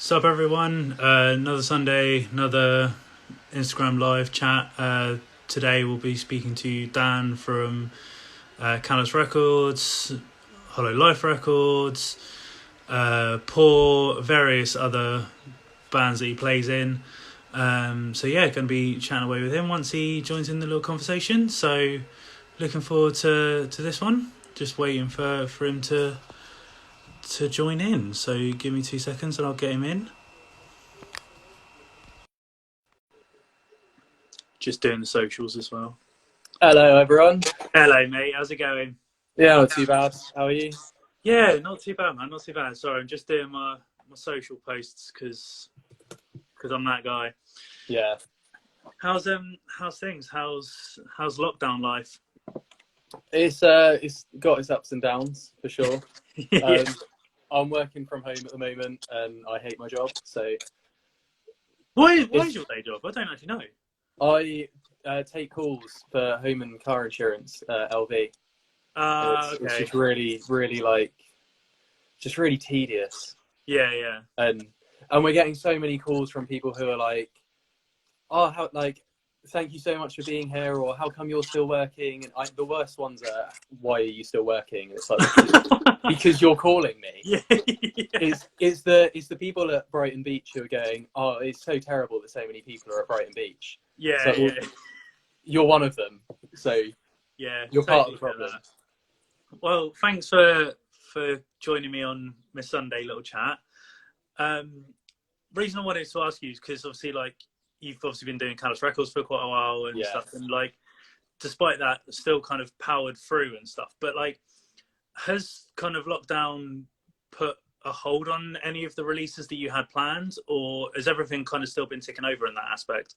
Sup everyone, another Sunday, another Instagram live chat. Today we'll be speaking to Dan from Callous Records, Hollow Life Records, Poor, various other bands that he plays in. So yeah, going to be chatting away with him once he joins in the little conversation. So looking forward to this one. Just waiting for him to join in. So give me 2 seconds and I'll get him in. Just doing the socials as well. Hello, everyone. Hello, mate. How's it going? Yeah, not too bad. How are you? Yeah, not too bad, man. Not too bad. Sorry, I'm just doing my social posts because I'm that guy. Yeah, How's things? How's lockdown life? it's got its ups and downs for sure. Yeah. I'm working from home at the moment, and I hate my job. So Why is your day job? I don't actually know. I take calls for home and car insurance, LV. It's Okay. just really like just really tedious, Yeah. and we're getting so many calls from people who are like, "Oh, how like." Thank you so much for being here, or how come you're still working? And the worst ones are, why are you still working? And it's like, because you're calling me. Yeah. It's the people at Brighton Beach who are going, oh, it's so terrible that so many people are at Brighton Beach. Yeah. So you're one of them. So Yeah. you're part of the problem. Well, thanks for joining me on my Sunday little chat. Reason I wanted to ask you is because obviously, like, you've obviously been doing Callous Records for quite a while and stuff, and like, despite that, still kind of powered through and stuff. But like, has kind of lockdown put a hold on any of the releases that you had planned, or has everything kind of still been ticking over in that aspect?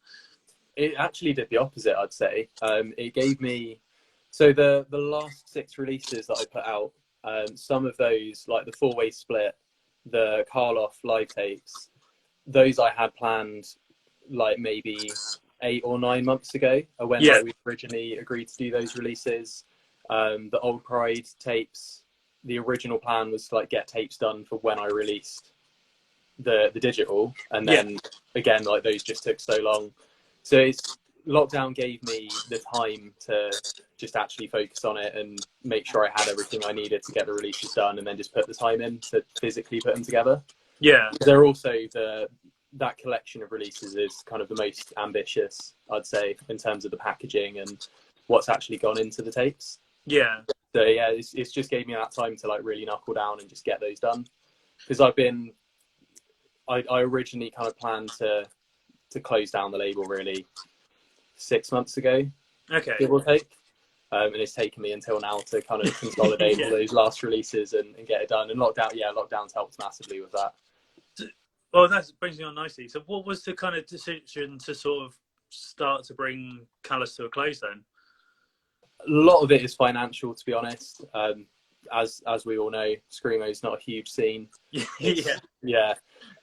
It actually did the opposite, I'd say. It gave me the last 6 releases that I put out. Some of those, like the 4-way split, the Callous live tapes, those I had planned like maybe 8 or 9 months ago, when like, we originally agreed to do those releases. The Old Pride tapes, the original plan was to like get tapes done for when I released the digital, and then again, like, those just took so long. So lockdown gave me the time to just actually focus on it and make sure I had everything I needed to get the releases done, and then just put the time in to physically put them together. They're also that collection of releases is kind of the most ambitious, I'd say, in terms of the packaging and what's actually gone into the tapes. So yeah, it's just gave me that time to like really knuckle down and just get those done. Because I originally kind of planned to close down the label really 6 months ago, give or take. And it's taken me until now to kind of consolidate all those last releases and get it done. And lockdown's helped massively with that. Well, that brings me on nicely. So what was the kind of decision to sort of start to bring Callous to a close then? A lot of it is financial, to be honest. As we all know, Screamo is not a huge scene. Yeah.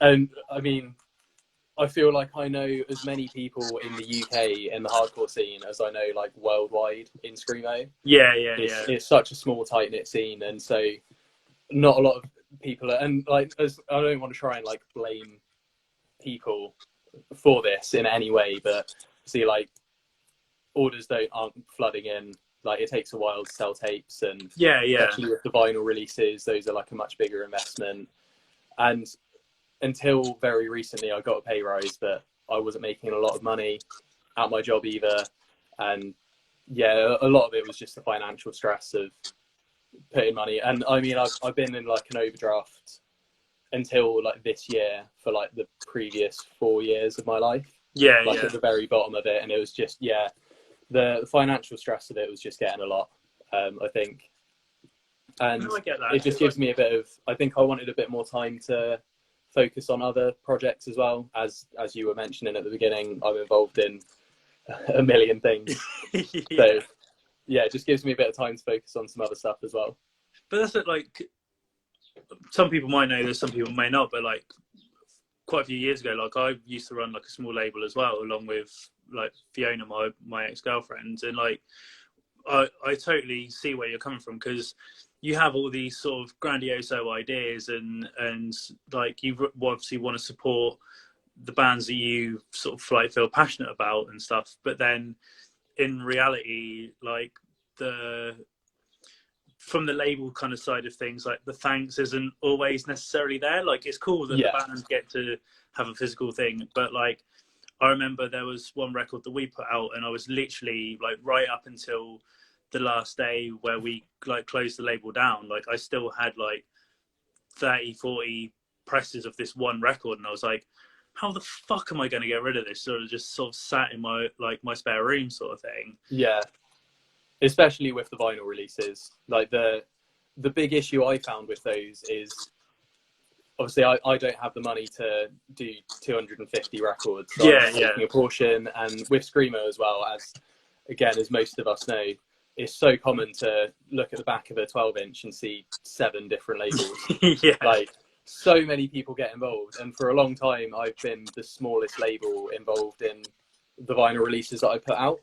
And I mean, I feel like I know as many people in the UK in the hardcore scene as I know like worldwide in Screamo. It's such a small, tight-knit scene, and so not a lot of people and like, as I don't want to try and like blame people for this in any way, but see, like, orders aren't flooding in. Like, it takes a while to sell tapes, and especially with the vinyl releases, those are like a much bigger investment. And until very recently, I got a pay rise, but I wasn't making a lot of money at my job either. And yeah, a lot of it was just the financial stress of putting money. And I mean, I've been in like an overdraft until like this year for like the previous 4 years of my life. At the very bottom of it, and it was just the financial stress of it was just getting a lot, I think. And I get that. It just gives me a bit of, I think I wanted a bit more time to focus on other projects as well. As you were mentioning at the beginning, I'm involved in a million things. So yeah, it just gives me a bit of time to focus on some other stuff as well. But that's it, like, some people might know this, some people may not, but like quite a few years ago, like, I used to run like a small label as well, along with like Fiona, my ex-girlfriend, and like I totally see where you're coming from, because you have all these sort of grandiose ideas, and like you obviously want to support the bands that you sort of like feel passionate about and stuff, but then in reality, like from the label kind of side of things, like the thanks isn't always necessarily there. Like it's cool that the bands get to have a physical thing, but like I remember there was one record that we put out, and I was literally like right up until the last day where we like closed the label down, like I still had like 30-40 presses of this one record, and I was like, how the fuck am I going to get rid of this? Sort of just sort of sat in my my spare room sort of thing. Yeah, especially with the vinyl releases. Like the big issue I found with those is obviously I don't have the money to do 250 records. So I'm taking a portion, and with Screamo as well, as most of us know, it's so common to look at the back of a 12-inch and see 7 different labels. Like so many people get involved, and for a long time I've been the smallest label involved in the vinyl releases that I put out.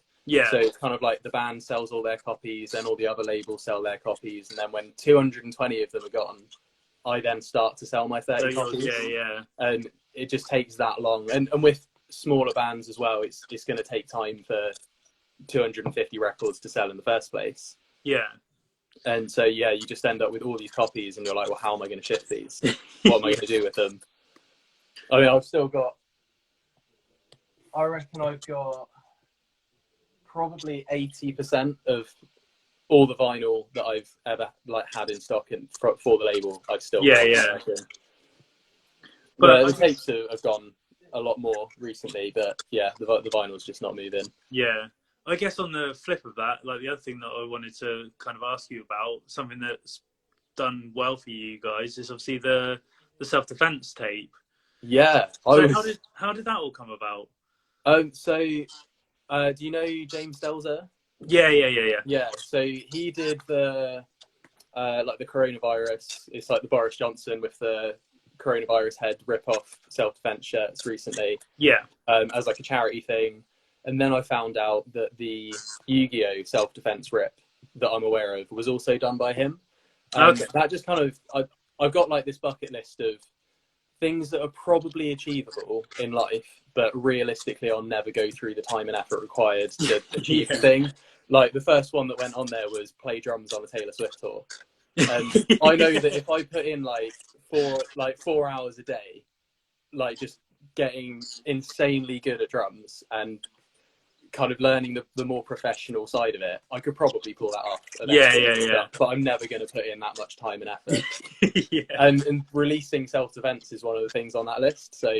So it's kind of like the band sells all their copies, and all the other labels sell their copies, and then when 220 of them are gone, I then start to sell my 30 copies. And it just takes that long. And with smaller bands as well, it's going to take time for 250 records to sell in the first place. And so, you just end up with all these copies, and you're like, well, how am I going to ship these? What am I going to do with them? I mean, I reckon I've got probably 80% of all the vinyl that I've ever had in stock for the label. I've still got. But the tapes have gone a lot more recently, but the vinyl's just not moving. I guess on the flip of that, like the other thing that I wanted to kind of ask you about, something that's done well for you guys, is obviously the self-defense tape. How did that all come about? Do you know James Delzer? Yeah. So he did the the coronavirus. It's like the Boris Johnson with the coronavirus head rip-off self-defense shirts recently. As like a charity thing. And then I found out that the Yu-Gi-Oh! Self-defense rip that I'm aware of was also done by him. That just kind of, I've got like this bucket list of things that are probably achievable in life, but realistically I'll never go through the time and effort required to achieve the thing. Like the first one that went on there was play drums on a Taylor Swift tour. And I know that if I put in like 4 hours a day, like just getting insanely good at drums and kind of learning the more professional side of it, I could probably pull that off. But I'm never going to put in that much time and effort. And releasing self-defense is one of the things on that list. So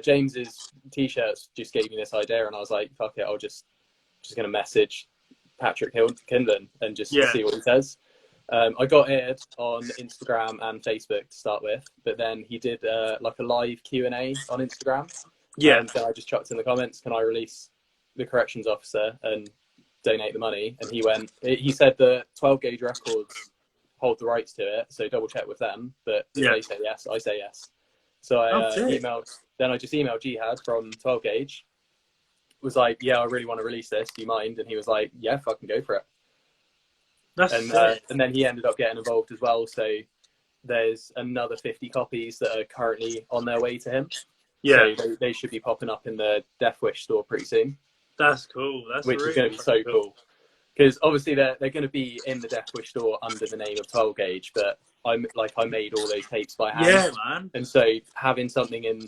James's t-shirts just gave me this idea, and I was like, fuck it, I'll just going to message Patrick Kindlen and just see what he says. I got aired on Instagram and Facebook to start with, but then he did like a live Q&A on Instagram. And then I just chucked in the comments, can I release the corrections officer and donate the money? And he said the 12 gauge records hold the rights to it, so double check with them, but if they say yes, I say yes. So I just emailed Jihad from 12 gauge, was like, I really want to release this, do you mind? And he was like, yeah, fucking go for it. And then he ended up getting involved as well, so there's another 50 copies that are currently on their way to him. So they should be popping up in the Death Wish store pretty soon. That's cool. Which is going to be so cool. Because obviously they're going to be in the Death Wish store under the name of 12 gauge, but I made all those tapes by hand. Yeah, man. And so having something in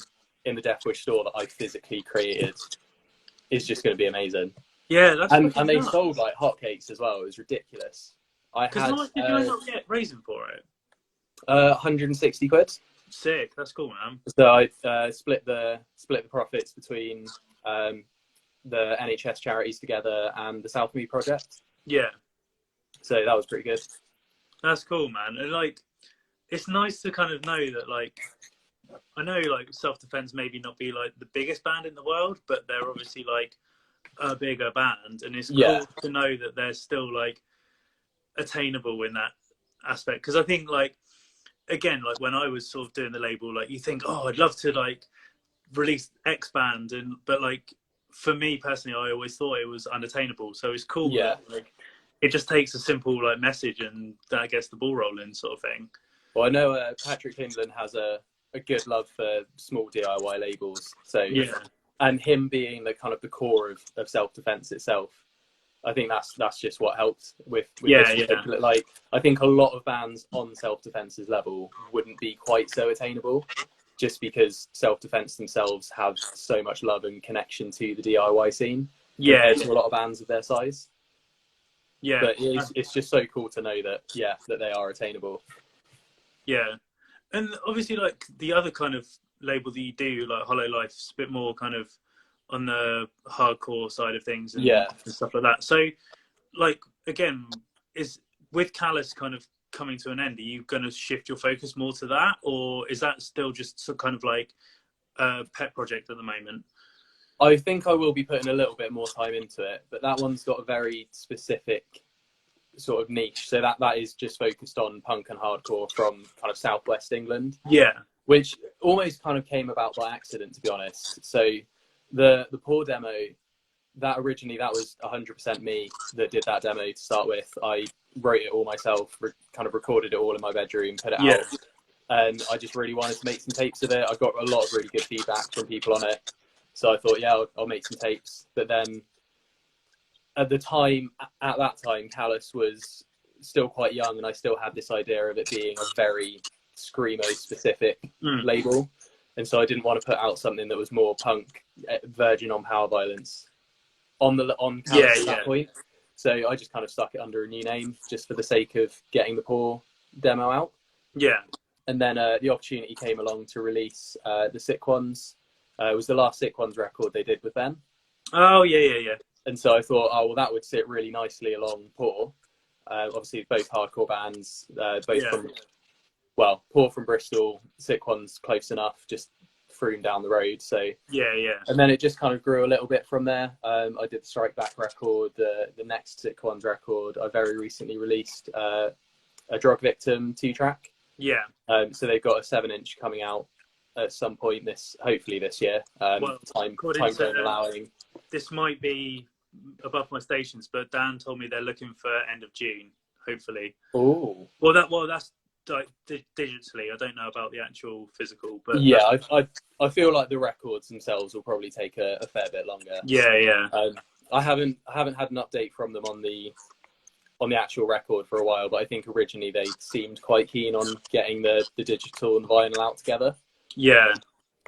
the Death Wish store that I physically created is just going to be amazing. Yeah, that's and they sold like hotcakes as well. It was ridiculous. Because how much did you end up raising for it? 160 quid. Sick. That's cool, man. So I split the profits between the NHS charities together and the South Me project. So that was pretty good. That's cool, man. And like, it's nice to kind of know that, like, I know like Self-Defense maybe not be like the biggest band in the world, but they're obviously like a bigger band, and it's cool to know that they're still like attainable in that aspect. Because I think like, again, like when I was sort of doing the label, like you think, oh, I'd love to like release X band, but like for me personally, I always thought it was unattainable. So it's cool that like it just takes a simple like message and that gets the ball rolling, sort of thing. Well, I know Patrick Lindland has a good love for small DIY labels. So yeah, and him being the kind of the core of self-defense itself, I think that's just what helps with this particular. Like, I think a lot of bands on self-defense's level wouldn't be quite so attainable, just because self-defense themselves have so much love and connection to the DIY scene compared to a lot of bands of their size. Yeah, but it's just so cool to know that that they are attainable. Yeah, and obviously, like the other kind of label that you do, like Hollow Life's a bit more kind of on the hardcore side of things, and stuff like that. So, like again, is with Callous kind of coming to an end, are you going to shift your focus more to that, or is that still just some kind of like a pet project at the moment? I think I will be putting a little bit more time into it, but that one's got a very specific sort of niche. So that is just focused on punk and hardcore from kind of southwest England. Yeah. Which almost kind of came about by accident, to be honest. So the Poor demo, that was 100% me that did that demo to start with. I wrote it all myself, kind of recorded it all in my bedroom, put it out. And I just really wanted to make some tapes of it. I got a lot of really good feedback from people on it. So I thought, I'll make some tapes. But then at that time, Callous was still quite young, and I still had this idea of it being a very Screamo specific label. And so I didn't want to put out something that was more punk, verging on power violence on Callous at that point. So I just kind of stuck it under a new name just for the sake of getting the Poor demo out. Yeah. And then the opportunity came along to release the Sick Ones. It was the last Sick Ones record they did with them. Oh, yeah. And so I thought, that would sit really nicely along Poor. Obviously, both hardcore bands, Poor from Bristol, Sick Ones close enough, just threw them down the road. So yeah. And then it just kind of grew a little bit from there. I did the Strike Back record, the next Sick Ones record. I very recently released a Drug Victim 2-track. Yeah. So they've got a 7-inch coming out at some point hopefully this year. Time allowing. This might be above my stations, but Dan told me they're looking for end of June, hopefully. Oh. Well, that's like digitally. I don't know about the actual physical, but I feel like the records themselves will probably take a fair bit longer. Yeah. I haven't had an update from them on the actual record for a while, but I think originally they seemed quite keen on getting the digital and vinyl out together. Yeah.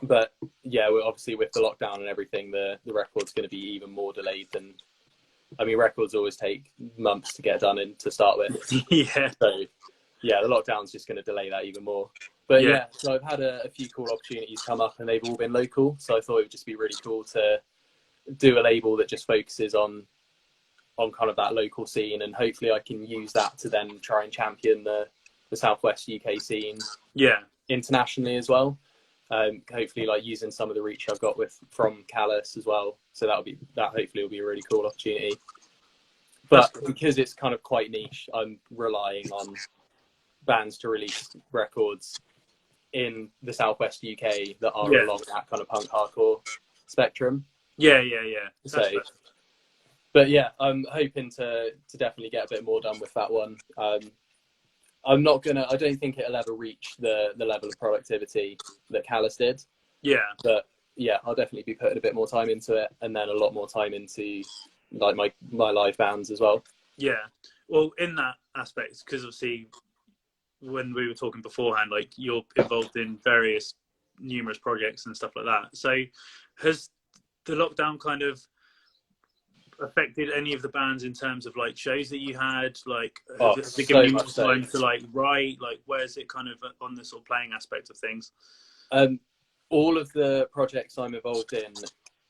But obviously with the lockdown and everything, the record's going to be even more delayed than. I mean, records always take months to get done and to start with. Yeah. So the lockdown's just going to delay that even more. But so I've had a few cool opportunities come up, and they've all been local. So I thought it would just be really cool to do a label that just focuses on kind of that local scene, and hopefully I can use that to then try and champion the Southwest UK scene internationally as well. Hopefully like using some of the reach I've got from Callous as well. So that hopefully will be a really cool opportunity. But because it's kind of quite niche, I'm relying on bands to release records in the Southwest UK that are along that kind of punk hardcore spectrum. Yeah. But I'm hoping to definitely get a bit more done with that one. I don't think it'll ever reach the level of productivity that Callous did. Yeah. But I'll definitely be putting a bit more time into it, and then a lot more time into like my live bands as well. Yeah. Well, in that aspect, because obviously when we were talking beforehand, like you're involved in numerous projects and stuff like that. So has the lockdown kind of affected any of the bands in terms of like shows that you had? Like, has it given you more time to like write? Like, where's it kind of on the sort of playing aspect of things? All of the projects I'm involved in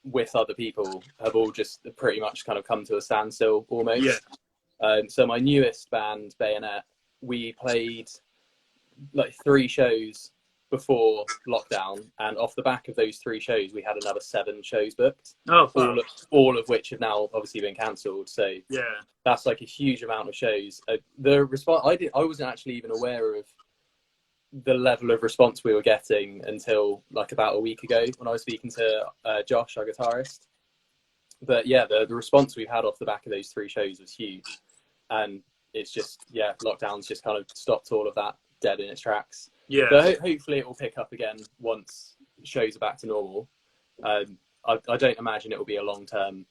with other people have all just pretty much kind of come to a standstill almost. Yeah. So my newest band, Bayonet, we played like 3 shows before lockdown, and off the back of those 3 shows we had another 7 shows booked. All of which have now obviously been cancelled. So that's like a huge amount of shows. The response I wasn't actually even aware of the level of response we were getting until like about a week ago when I was speaking to Josh, our guitarist. But the response we've had off the back of those 3 shows was huge. and it's just lockdown's just kind of stopped all of that dead in its tracks. Yeah. But hopefully it will pick up again once shows are back to normal. I don't imagine it will be a long-term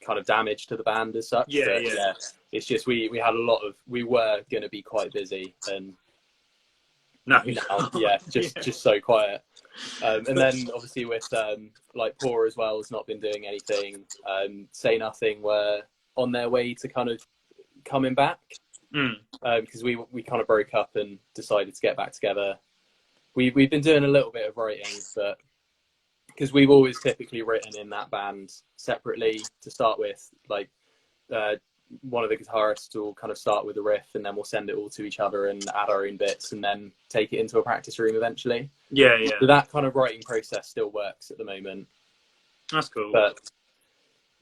kind of damage to the band as such. Yeah, but yeah. It's just we were going to be quite busy, and now just so quiet. And then obviously with like Poor as well has not been doing anything. Say Nothing were on their way to kind of coming back, because we kind of broke up and decided to get back together. We've been doing a little bit of writing, but because we've always typically written in that band separately to start with, like one of the guitarists will kind of start with a riff and then we'll send it all to each other and add our own bits and then take it into a practice room eventually. Yeah. So that kind of writing process still works at the moment. That's cool.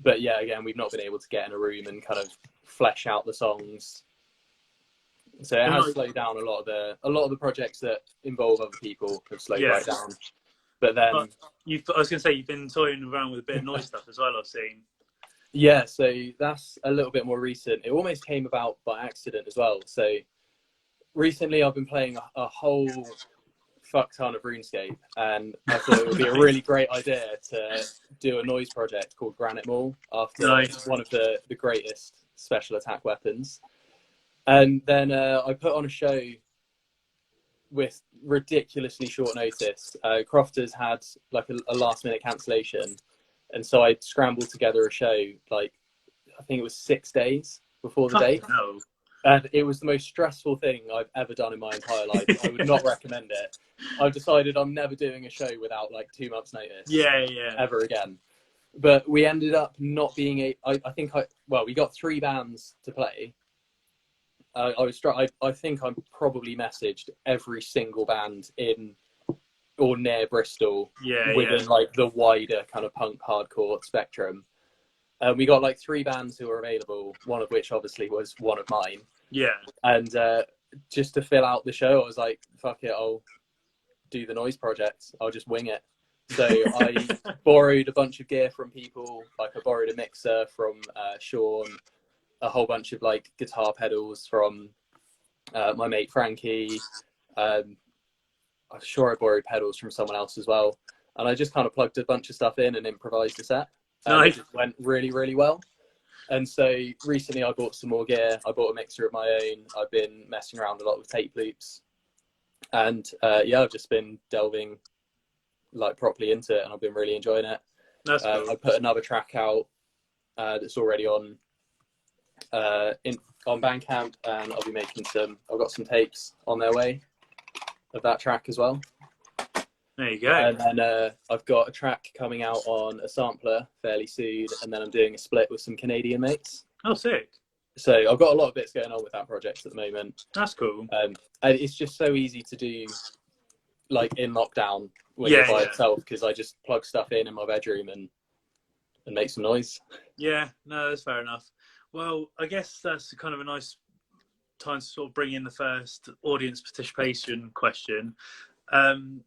But yeah, again, we've not been able to get in a room and kind of flesh out the songs. So it has slowed down a lot of the projects that involve other people have slowed right down. But then I was going to say, you've been toying around with a bit of noise stuff as well, I've seen. Yeah, so that's a little bit more recent. It almost came about by accident as well. So recently I've been playing a whole fuck ton of RuneScape, and I thought it would be a really great idea to do a noise project called Granite Maul after one of the greatest special attack weapons. And then I put on a show with ridiculously short notice. Crofters had like a last minute cancellation, and so I scrambled together a show, like I think it was 6 days before the date. No. And it was the most stressful thing I've ever done in my entire life. I would not recommend it. I've decided I'm never doing a show without like 2 months notice. Yeah. Ever again. But we ended up not being we got 3 bands to play. I think I probably messaged every single band in or near Bristol within like the wider kind of punk hardcore spectrum. We got like 3 bands who were available, one of which obviously was one of mine. Yeah. And just to fill out the show, I was like, fuck it, I'll do the noise project. I'll just wing it. So I borrowed a bunch of gear from people. Like I borrowed a mixer from Sean, a whole bunch of like guitar pedals from my mate Frankie. I'm sure I borrowed pedals from someone else as well. And I just kind of plugged a bunch of stuff in and improvised a set. It just went really, really well. And so recently I bought some more gear. I bought a mixer of my own. I've been messing around a lot with tape loops. And I've just been delving like properly into it, and I've been really enjoying it. That's cool. I put another track out that's already on Bandcamp, and I'll be making I've got some tapes on their way of that track as well. There you go. And then I've got a track coming out on a sampler fairly soon, and then I'm doing a split with some Canadian mates. Oh, sick. So I've got a lot of bits going on with that project at the moment. That's cool. And it's just so easy to do, like in lockdown when you're by itself, because I just plug stuff in my bedroom and make some noise. Yeah, no, that's fair enough. Well, I guess that's kind of a nice time to sort of bring in the first audience participation question.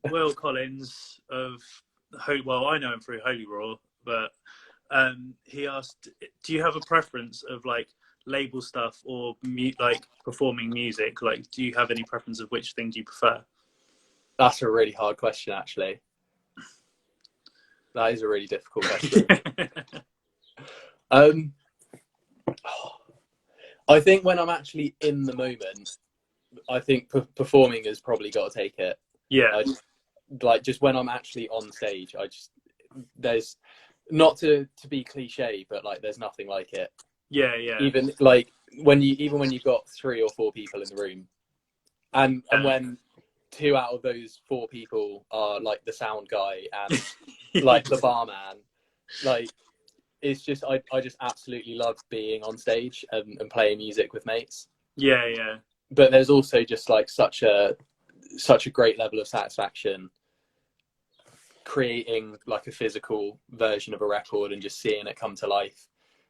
Will Collins of I know him through Holy Roar, but he asked, do you have a preference of like label stuff or like performing music? Like, do you have any preference of which thing do you prefer? That's a really hard question, actually. That is a really difficult question. I think when I'm actually in the moment, I think performing has probably got to take it. Yeah. Just when I'm actually on stage, there's not to be cliche, but like there's nothing like it. Yeah. Even like when you've got 3 or 4 people in the room, and when 2 out of those 4 people are like the sound guy and like the barman, like it's just I just absolutely love being on stage and playing music with mates. Yeah. But there's also just like such a great level of satisfaction creating like a physical version of a record and just seeing it come to life.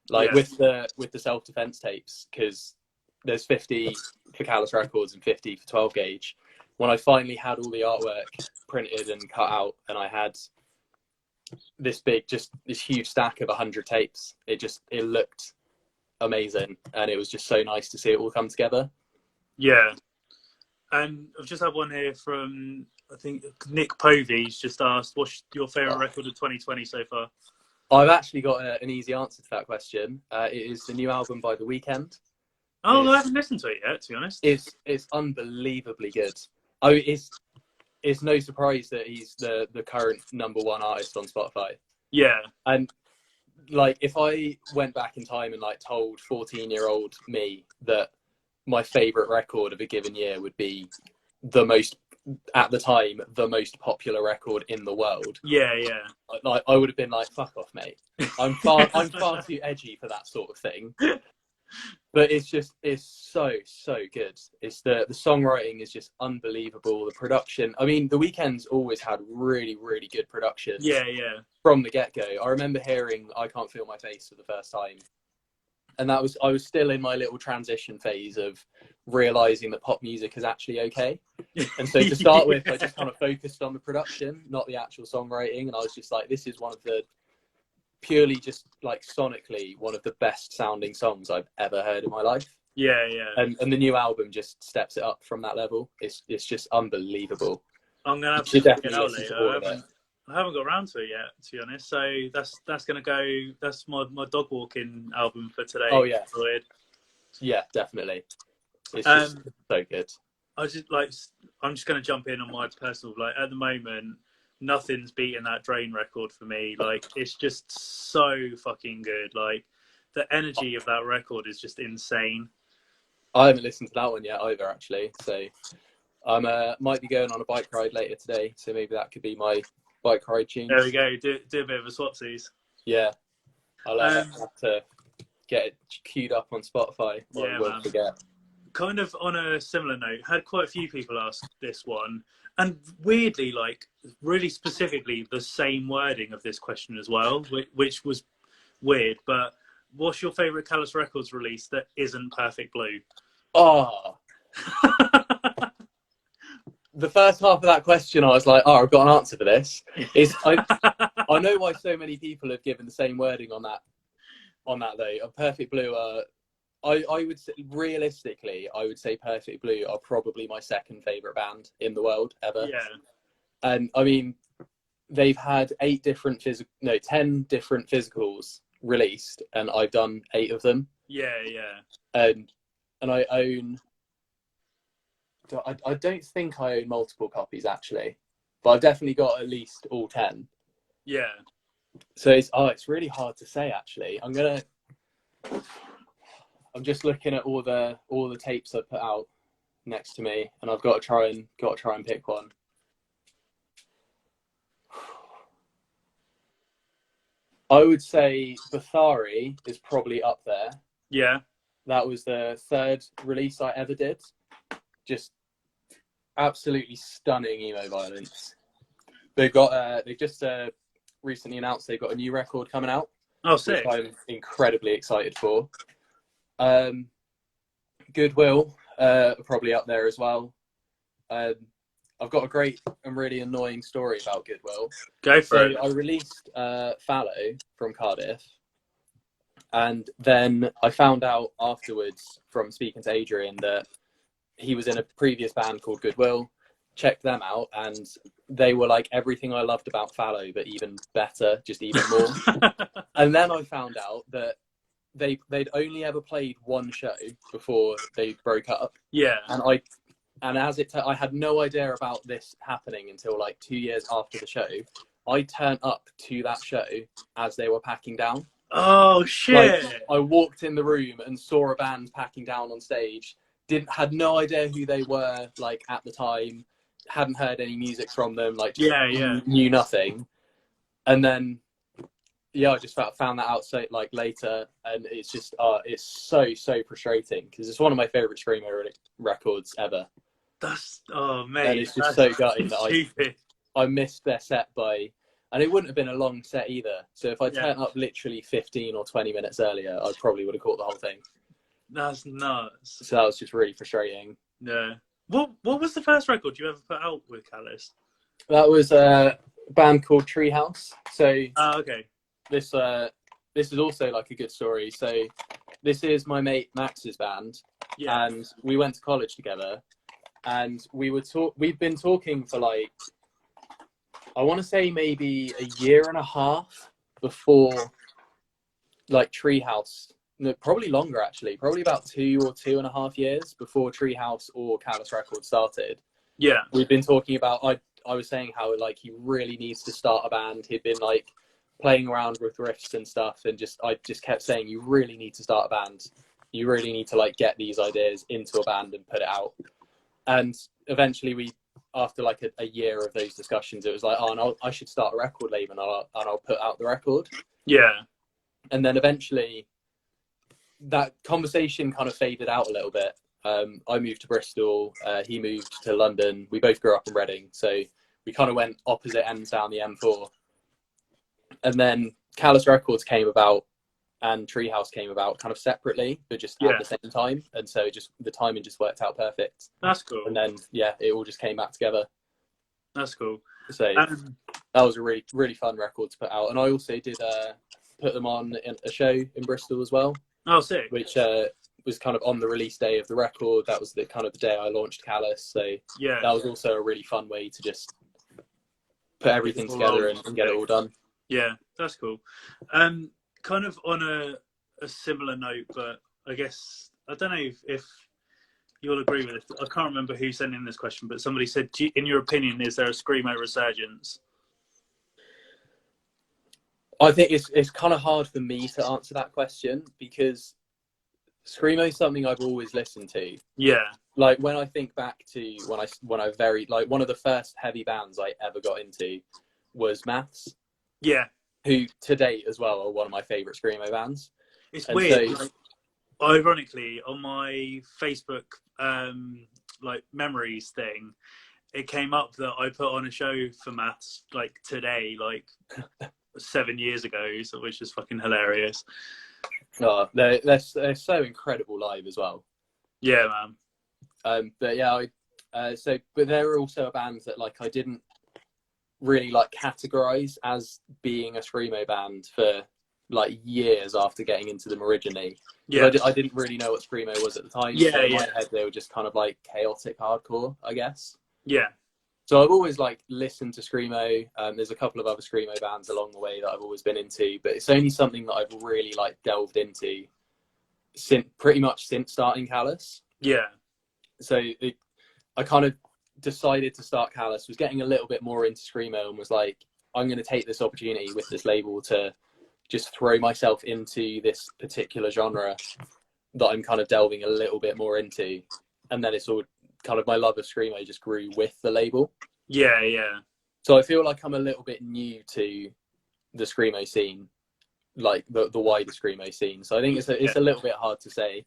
Like with the self-defense tapes, because there's 50 for Callous Records and 50 for 12 gauge. When I finally had all the artwork printed and cut out, and I had this huge stack of 100 tapes, it looked amazing, and it was just so nice to see it all come together. Yeah. And I've just had one here from, I think, Nick Povey's just asked, what's your favourite record of 2020 so far? I've actually got an easy answer to that question. It is the new album by The Weeknd. Oh, I haven't listened to it yet, to be honest. It's unbelievably good. Oh, it's no surprise that he's the current #1 artist on Spotify. Yeah. And like, if I went back in time and like told 14-year-old me that my favourite record of a given year would be at the time, the most popular record in the world. Yeah. Like, I would have been like, fuck off, mate. I'm far too edgy for that sort of thing. But it's so good. It's the songwriting is just unbelievable. The production. I mean, The Weeknd's always had really, really good production. Yeah. From the get-go. I remember hearing I Can't Feel My Face for the first time. And I was still in my little transition phase of realizing that pop music is actually okay. And so to start with, I just kind of focused on the production, not the actual songwriting. And I was just like, this is one of the purely just like sonically one of the best sounding songs I've ever heard in my life. Yeah. And the new album just steps it up from that level. It's just unbelievable. I'm gonna have to definitely out later. I haven't got around to it yet, to be honest. So that's gonna go. That's my dog walking album for today. Oh yeah, yeah, definitely. It's just so good. I'm just gonna jump in on my personal. Like at the moment, nothing's beating that Drain record for me. Like it's just so fucking good. Like the energy of that record is just insane. I haven't listened to that one yet either, actually. So I might be going on a bike ride later today. So maybe that could be my bike ride tune. There we go. Do a bit of a swapsies. Yeah, I'll have to get it queued up on Spotify. Yeah, won't forget. Kind of on a similar note, had quite a few people ask this one, and weirdly, like really specifically, the same wording of this question as well, which was weird. But what's your favourite Callous Records release that isn't Perfect Blue? Oh. The first half of that question, I was like, "Oh, I've got an answer for this." I know why so many people have given the same wording on that though. Perfect Blue, I would say, realistically, I would say Perfect Blue are probably my second favourite band in the world ever. Yeah. And I mean, they've had 10 different physicals released, and I've done 8 of them. Yeah. And I own. I don't think I own multiple copies actually, but I've definitely got at least all 10. Yeah. So it's really hard to say actually. I'm just looking at all the tapes I put out next to me, and I've got to try and pick one. I would say Bathari is probably up there. Yeah. That was the 3rd release I ever did. Just absolutely stunning emo violence. They've just recently announced they've got a new record coming out. Oh, sick! Which I'm incredibly excited for. Goodwill probably up there as well. I've got a great and really annoying story about Goodwill. Go for it. I released Fallow from Cardiff, and then I found out afterwards from speaking to Adrian that he was in a previous band called Goodwill. Checked them out, and they were like everything I loved about Fallow, but even better, just even more. And then I found out that they'd only ever played one show before they broke up. Yeah. And I had no idea about this happening until like 2 years after the show. I turned up to that show as they were packing down. Oh shit! Like, I walked in the room and saw a band packing down on stage. Had no idea who they were like at the time. Hadn't heard any music from them. Like knew nothing. And then I just found that out so like later, and it's just it's so frustrating because it's one of my favorite Screamo records ever. That's mate. And it's just so gutting that I missed their set and it wouldn't have been a long set either. So if I turned up literally 15 or 20 minutes earlier, I probably would have caught the whole thing. That's nuts. So that was just really frustrating. Yeah. What was the first record you ever put out with Callous? That was a band called Treehouse. So okay. This this is also like a good story. So this is my mate Max's band, and we went to college together, and we've been talking for like, I want to say maybe a year and a half before like Treehouse. No, probably longer actually. Probably about 2.5 years before Treehouse or Callous Records started. Yeah. We've been talking about. I was saying how like he really needs to start a band. He'd been like playing around with riffs and stuff, and I just kept saying, you really need to start a band. You really need to like get these ideas into a band and put it out. And eventually after like a year of those discussions, it was like, oh, no, I should start a record label, and I'll put out the record. Yeah. And then eventually that conversation kind of faded out a little bit. I moved to Bristol, he moved to London. We both grew up in Reading, so we kind of went opposite ends down the M4. And then Callous Records came about and Treehouse came about kind of separately, but just at the same time. And so the timing just worked out perfect. That's cool. And then, it all just came back together. That's cool. So that was a really, really fun record to put out. And I also did put them on a show in Bristol as well. Oh, sick. Which was kind of on the release day of the record. That was the kind of the day I launched Callous. So that was also a really fun way to just put everything together and get it all done. Yeah, that's cool. Kind of on a similar note, but I guess, I don't know if you'll agree with it. I can't remember who sent in this question, but somebody said, in your opinion, is there a Screamo resurgence? I think it's kind of hard for me to answer that question, because Screamo is something I've always listened to. Yeah. Like when I think back to when I very, like one of the first heavy bands I ever got into was Maths. Yeah. Who to date as well are one of my favourite Screamo bands. It's weird. So, ironically, on my Facebook like memories thing, it came up that I put on a show for Maths like today, like 7 years ago, so which is fucking hilarious. Oh, they're so incredible live as well. Yeah, man. But yeah, but they're also a band that like I didn't really like categorize as being a Screamo band for like years after getting into them originally. Yeah, I didn't really know what Screamo was at the time. Yeah, so in my head they were just kind of like chaotic hardcore, I guess. Yeah. So I've always like listened to Screamo. There's a couple of other Screamo bands along the way that I've always been into, but it's only something that I've really like delved into pretty much since starting Callous. Yeah. So I kind of decided to start Callous, was getting a little bit more into Screamo, and was like, I'm going to take this opportunity with this label to just throw myself into this particular genre that I'm kind of delving a little bit more into. And then it's all kind of, my love of Screamo just grew with the label. Yeah, yeah. So I feel like I'm a little bit new to the Screamo scene, like the wider Screamo scene. So I think it's a little bit hard to say.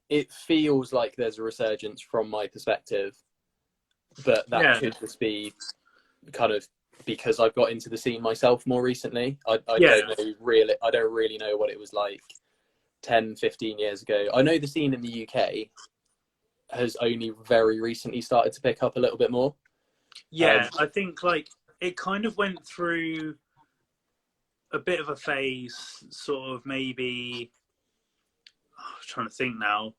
It feels like there's a resurgence from my perspective, but that could just be kind of because I've got into the scene myself more recently. I don't really know what it was like 10, 15 years ago. I know the scene in the UK has only very recently started to pick up a little bit more. Yeah, I think like it kind of went through a bit of a phase, sort of maybe, I'm trying to think now,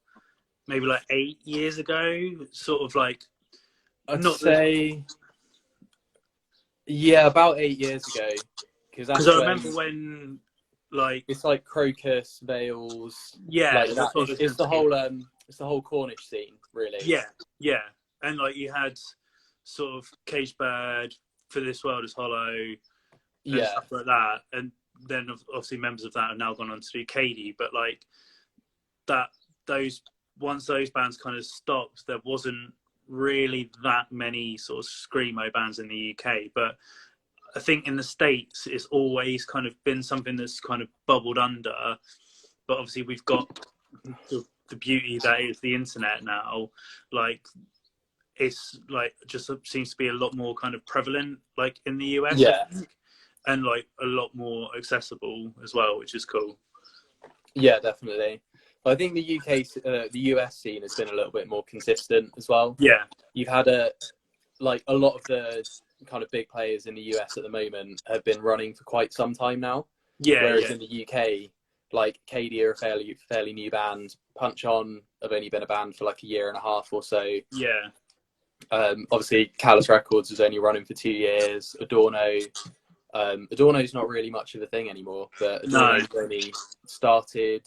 maybe like 8 years ago, sort of like, about 8 years ago. Because I remember when, like, it's like Crocus, Vales. Yeah, like that. It's the whole Cornish scene, really. Yeah, yeah, and like you had sort of Caged Bird, For This World Is Hollow, and stuff like that, and then obviously members of that have now gone on to do Cady, but like once those bands kind of stopped, there wasn't really that many sort of Screamo bands in the UK, but I think in the States it's always kind of been something that's kind of bubbled under, but obviously we've got the beauty that is the internet now. Like it's like just seems to be a lot more kind of prevalent like in the US, I think, and like a lot more accessible as well, which is cool. Yeah, definitely. I think the the US scene has been a little bit more consistent as well. Yeah, you've had a lot of the kind of big players in the US at the moment have been running for quite some time now. Yeah, Whereas yeah, in the UK, like Katie are a fairly new band. Punch On have only been a band for like a year and a half or so. yeah, Obviously, Callous Records was only running for 2 years. Adorno's not really much of a thing anymore, but Adorno's only started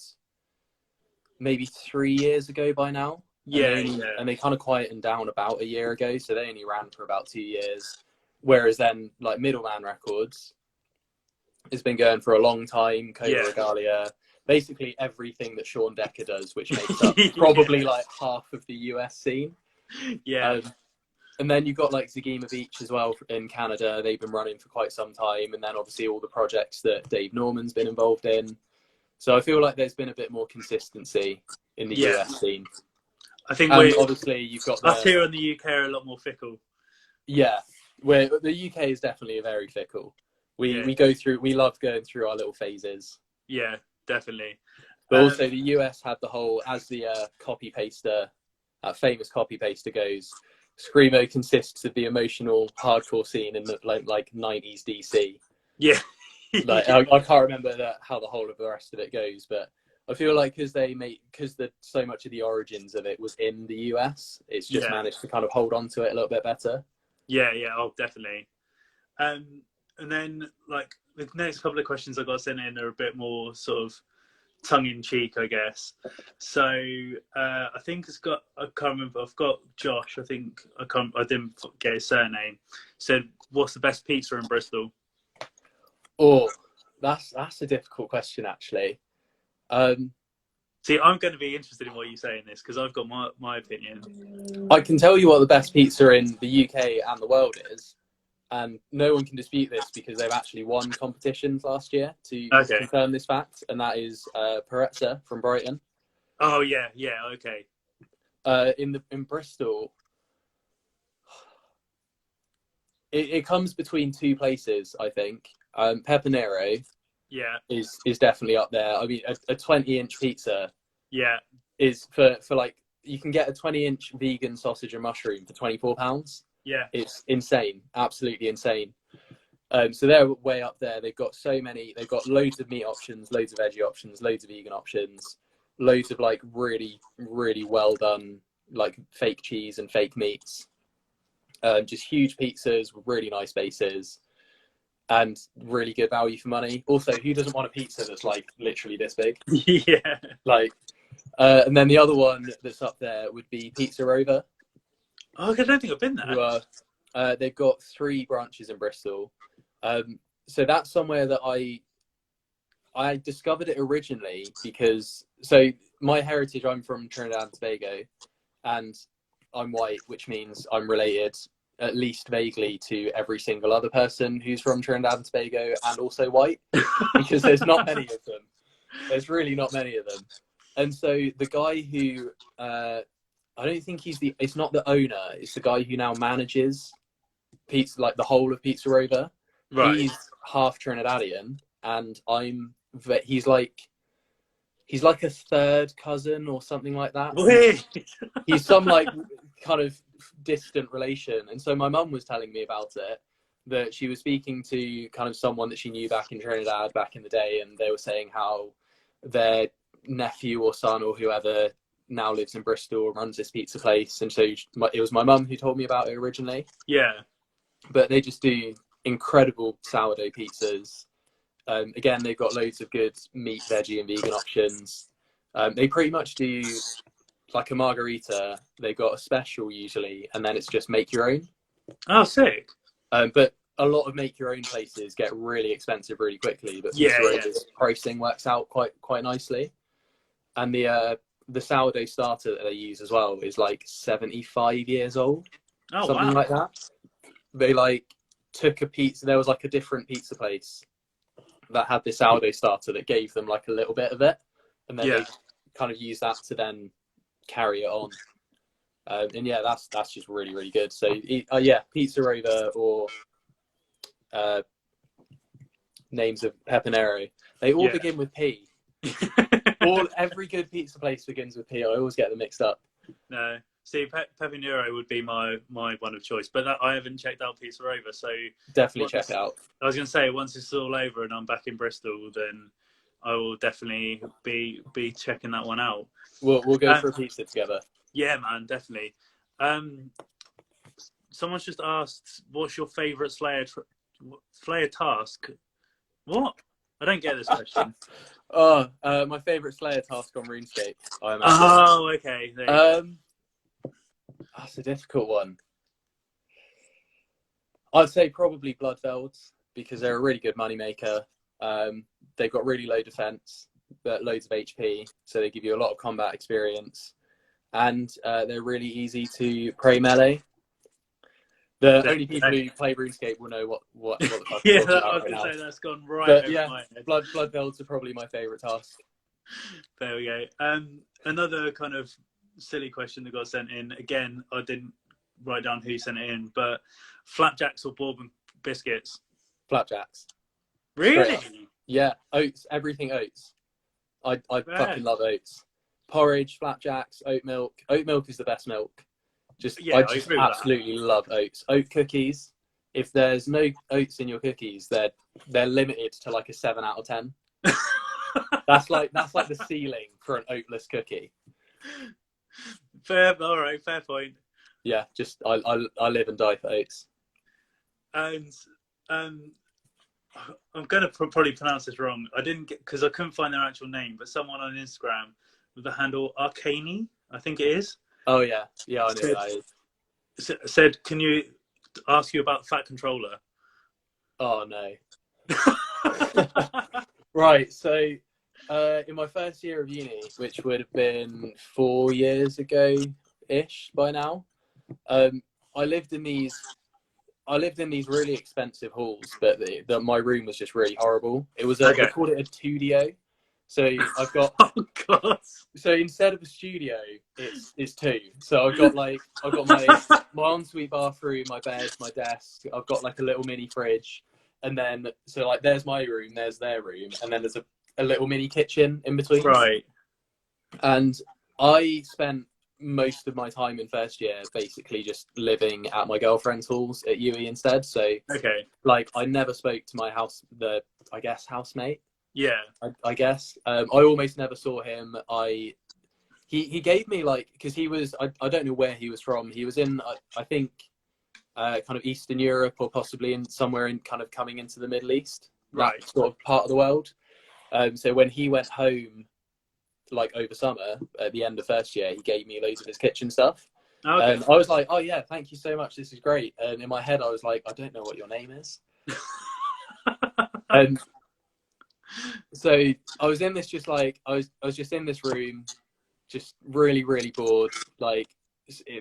maybe 3 years ago by now. yeah, And they kind of quietened down about a year ago, so they only ran for about 2 years. Whereas then, like Middleman Records has been going for a long time. Coda Regalia, basically everything that Sean Decker does, which makes up probably like half of the US scene. Yeah. And then you've got like Zagima Beach as well in Canada. They've been running for quite some time. And then obviously all the projects that Dave Norman's been involved in. So I feel like there's been a bit more consistency in the US scene. I think obviously you've got us here in the UK are a lot more fickle. Yeah, where the UK is definitely very fickle. We love going through our little phases. Yeah, definitely. But also the US had the whole, as the copy paster, famous copy paster goes, Screamo consists of the emotional hardcore scene in the like 90s DC. Yeah. Like I can't remember how the whole of the rest of it goes, but I feel like because so much of the origins of it was in the US, it's just managed to kind of hold on to it a little bit better. Yeah, oh, definitely. And then like the next couple of questions I got sent in are a bit more sort of tongue in cheek, I guess. So I think I can't remember. I've got Josh. I think I didn't get his surname. Said, "What's the best pizza in Bristol?" Oh, that's a difficult question, actually. See, I'm going to be interested in what you say in this because I've got my opinion. I can tell you what the best pizza in the UK and the world is, and no one can dispute this because they've actually won competitions last year to confirm this fact, and that is Perezza from Brighton. Oh yeah, okay. In Bristol, it comes between two places, I think. Pepinero is definitely up there. I mean, a 20-inch pizza is for like, you can get a 20-inch vegan sausage and mushroom for £24. Yeah, it's insane, absolutely insane. So they're way up there. They've got loads of meat options, loads of veggie options, loads of vegan options, loads of like really, really well done like fake cheese and fake meats. Just huge pizzas with really nice bases and really good value for money. Also, who doesn't want a pizza that's like literally this big? Yeah. Like, and then the other one that's up there would be Pizza Rover. Oh, I don't think I've been there. They've got 3 branches in Bristol. So that's somewhere that I discovered it originally because, so my heritage, I'm from Trinidad and Tobago, and I'm white, which means I'm related at least vaguely to every single other person who's from Trinidad and Tobago and also white, because there's not many of them. There's really not many of them. And so the guy who, I don't think it's not the owner, it's the guy who now manages pizza, like the whole of Pizza Rover. Right. He's half Trinidadian, and he's like a third cousin or something like that. Wait. He's some like kind of distant relation. And so my mum was telling me about it, that she was speaking to kind of someone that she knew back in Trinidad back in the day, and they were saying how their nephew or son or whoever now lives in Bristol and runs this pizza place. And so it was my mum who told me about it originally. Yeah. But they just do incredible sourdough pizzas. Again, they've got loads of good meat, veggie and vegan options. They pretty much do like a margarita. They've got a special usually, and then it's just make your own. Oh, sick. But a lot of make your own places get really expensive really quickly, but Pizza Rover's pricing works out quite nicely. And the sourdough starter that they use as well is like 75 years old. Oh, something like that. They like took a pizza. There was like a different pizza place that had this sourdough starter that gave them like a little bit of it, and then they kind of used that to then carry it on. And yeah, that's just really, really good. So Pizza Rover or names of Pepinero, they all begin with P. Every good pizza place begins with P. I always get them mixed up. No. See, Pepe Nero would be my one of choice, but I haven't checked out Pizza Rover, so definitely check it out. I was going to say, once it's all over and I'm back in Bristol, then I will definitely be checking that one out. We'll go for a pizza together. Yeah, man, definitely. Someone's just asked, what's your favourite Slayer task? What? I don't get this question. My favourite Slayer task on RuneScape, I imagine. Oh, okay. There you go. That's a difficult one. I'd say probably Bloodvelds, because they're a really good moneymaker. They've got really low defense, but loads of HP, so they give you a lot of combat experience, and they're really easy to prey melee. The only people who play RuneScape will know what the fuck yeah, I'm talking about I was right going to now. say that's gone right But over yeah, my head. Bloodvelds are probably my favourite task. There we go. Another kind of silly question that got sent in. Again, I didn't write down who sent it in, but flapjacks or bourbon biscuits? Flapjacks. Really? Yeah, oats, everything oats. I fucking love oats. Porridge, flapjacks, oat milk. Oat milk is the best milk. I just absolutely love oats. Oat cookies. If there's no oats in your cookies, they're limited to like a 7 out of 10. That's like the ceiling for an oatless cookie. Fair, all right, fair point. Yeah, just I live and die for oats. And I'm gonna probably pronounce this wrong. I didn't get because I couldn't find their actual name, but someone on Instagram with the handle Arcani, I think it is. Oh yeah, I know that is. Said, can you ask you about Fat Controller? Oh no. Right, so in my first year of uni, which would have been 4 years ago-ish by now, I lived in these really expensive halls, but my room was just really horrible. It was they called it a studio. So I've got God. So instead of a studio, it's two. So I've got my ensuite bathroom, my bed, my desk. I've got like a little mini fridge, and then so like there's my room, there's their room, and then there's a little mini kitchen in between. Right. And I spent most of my time in first year basically just living at my girlfriend's halls at UE instead. So like I never spoke to my housemate. Yeah. I guess. I almost never saw him. He gave me because he was I don't know where he was from. He was in I think kind of Eastern Europe or possibly in somewhere in kind of coming into the Middle East, right, that sort of part of the world. So when he went home like over summer at the end of first year, he gave me loads of his kitchen stuff. Okay. And I was like, oh yeah, thank you so much, this is great. And in my head I was like, I don't know what your name is. And so I was in this I was just in this room, just really, really bored. Like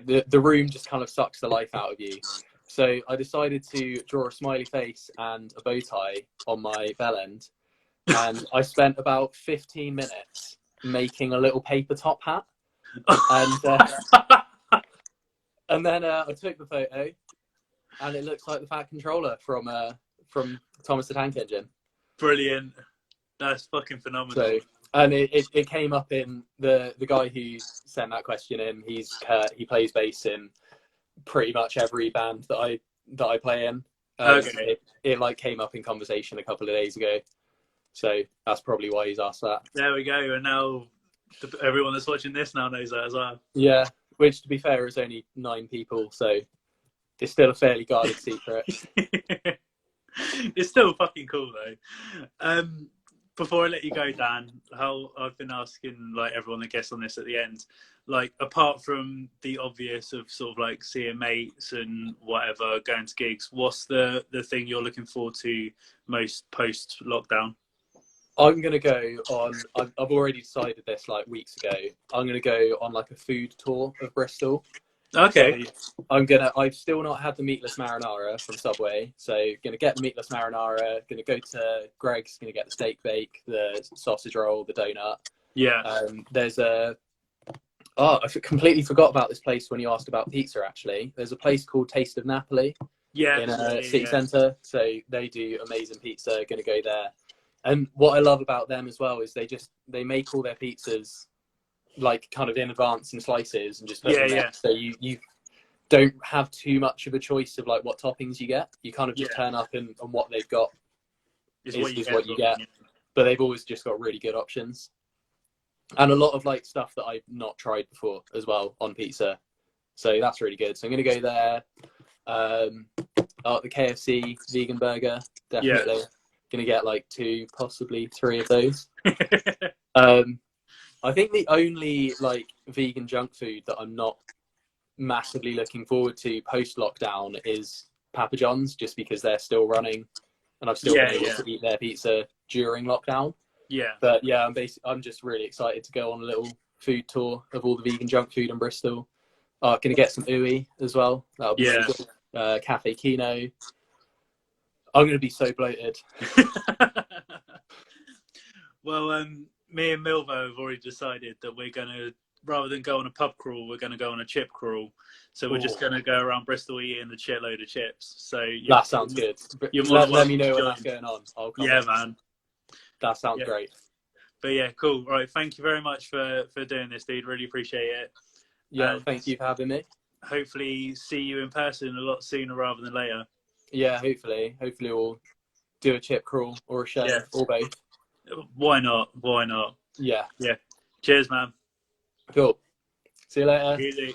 the room just kind of sucks the life out of you. So I decided to draw a smiley face and a bow tie on my bell end. And I spent about 15 minutes making a little paper top hat. And then I took the photo, and it looks like the Fat Controller from Thomas the Tank Engine. Brilliant. That's fucking phenomenal. So, and it came up in the guy who sent that question in. He's Kurt. He plays bass in pretty much every band that I play in. Okay. It like came up in conversation a couple of days ago. So that's probably why he's asked that. There we go. And now everyone that's watching this now knows that as well. Yeah, which to be fair is only 9 people, so it's still a fairly guarded secret. It's still fucking cool though. Before I let you go, Dan, how I've been asking like everyone that guests on this at the end, like apart from the obvious of sort of like seeing mates and whatever, going to gigs, what's the thing you're looking forward to most post lockdown? I'm going to go on, I've already decided this like weeks ago, I'm going to go on like a food tour of Bristol. Okay. So I've still not had the meatless marinara from Subway. So going to get the meatless marinara, going to go to Greg's, going to get the steak bake, the sausage roll, the donut. Yeah. I completely forgot about this place when you asked about pizza actually. There's a place called Taste of Napoli. Yeah. In a city centre. So they do amazing pizza, going to go there. And what I love about them as well is they make all their pizzas like kind of in advance in slices and just put Yeah, them in. yeah. So you don't have too much of a choice of like what toppings you get. You kind of just turn up and what they've got is what you get. But they've always just got really good options. And a lot of like stuff that I've not tried before as well on pizza. So that's really good. So I'm going to go there. The KFC vegan burger, definitely. Yeah. Going to get like 2, possibly 3 of those. I think the only like vegan junk food that I'm not massively looking forward to post lockdown is Papa John's, just because they're still running and I've still been able to eat their pizza during lockdown. Yeah. But yeah, I'm just really excited to go on a little food tour of all the vegan junk food in Bristol. Going to get some ooey as well. That'll be really good. Cafe Kino. I'm going to be so bloated. Well, me and Milvo have already decided that we're going to, rather than go on a pub crawl, we're going to go on a chip crawl. So we're just going to go around Bristol eating a shitload of chips. So that sounds good. Let me know when that's going on. I'll come on. Man. That sounds great. But yeah, cool. All right, thank you very much for doing this, dude. Really appreciate it. Yeah, thank you for having me. Hopefully see you in person a lot sooner rather than later. Yeah, hopefully we'll do a chip crawl or a show or both. Why not? Yeah. Cheers, man. Cool. See you later. Easy.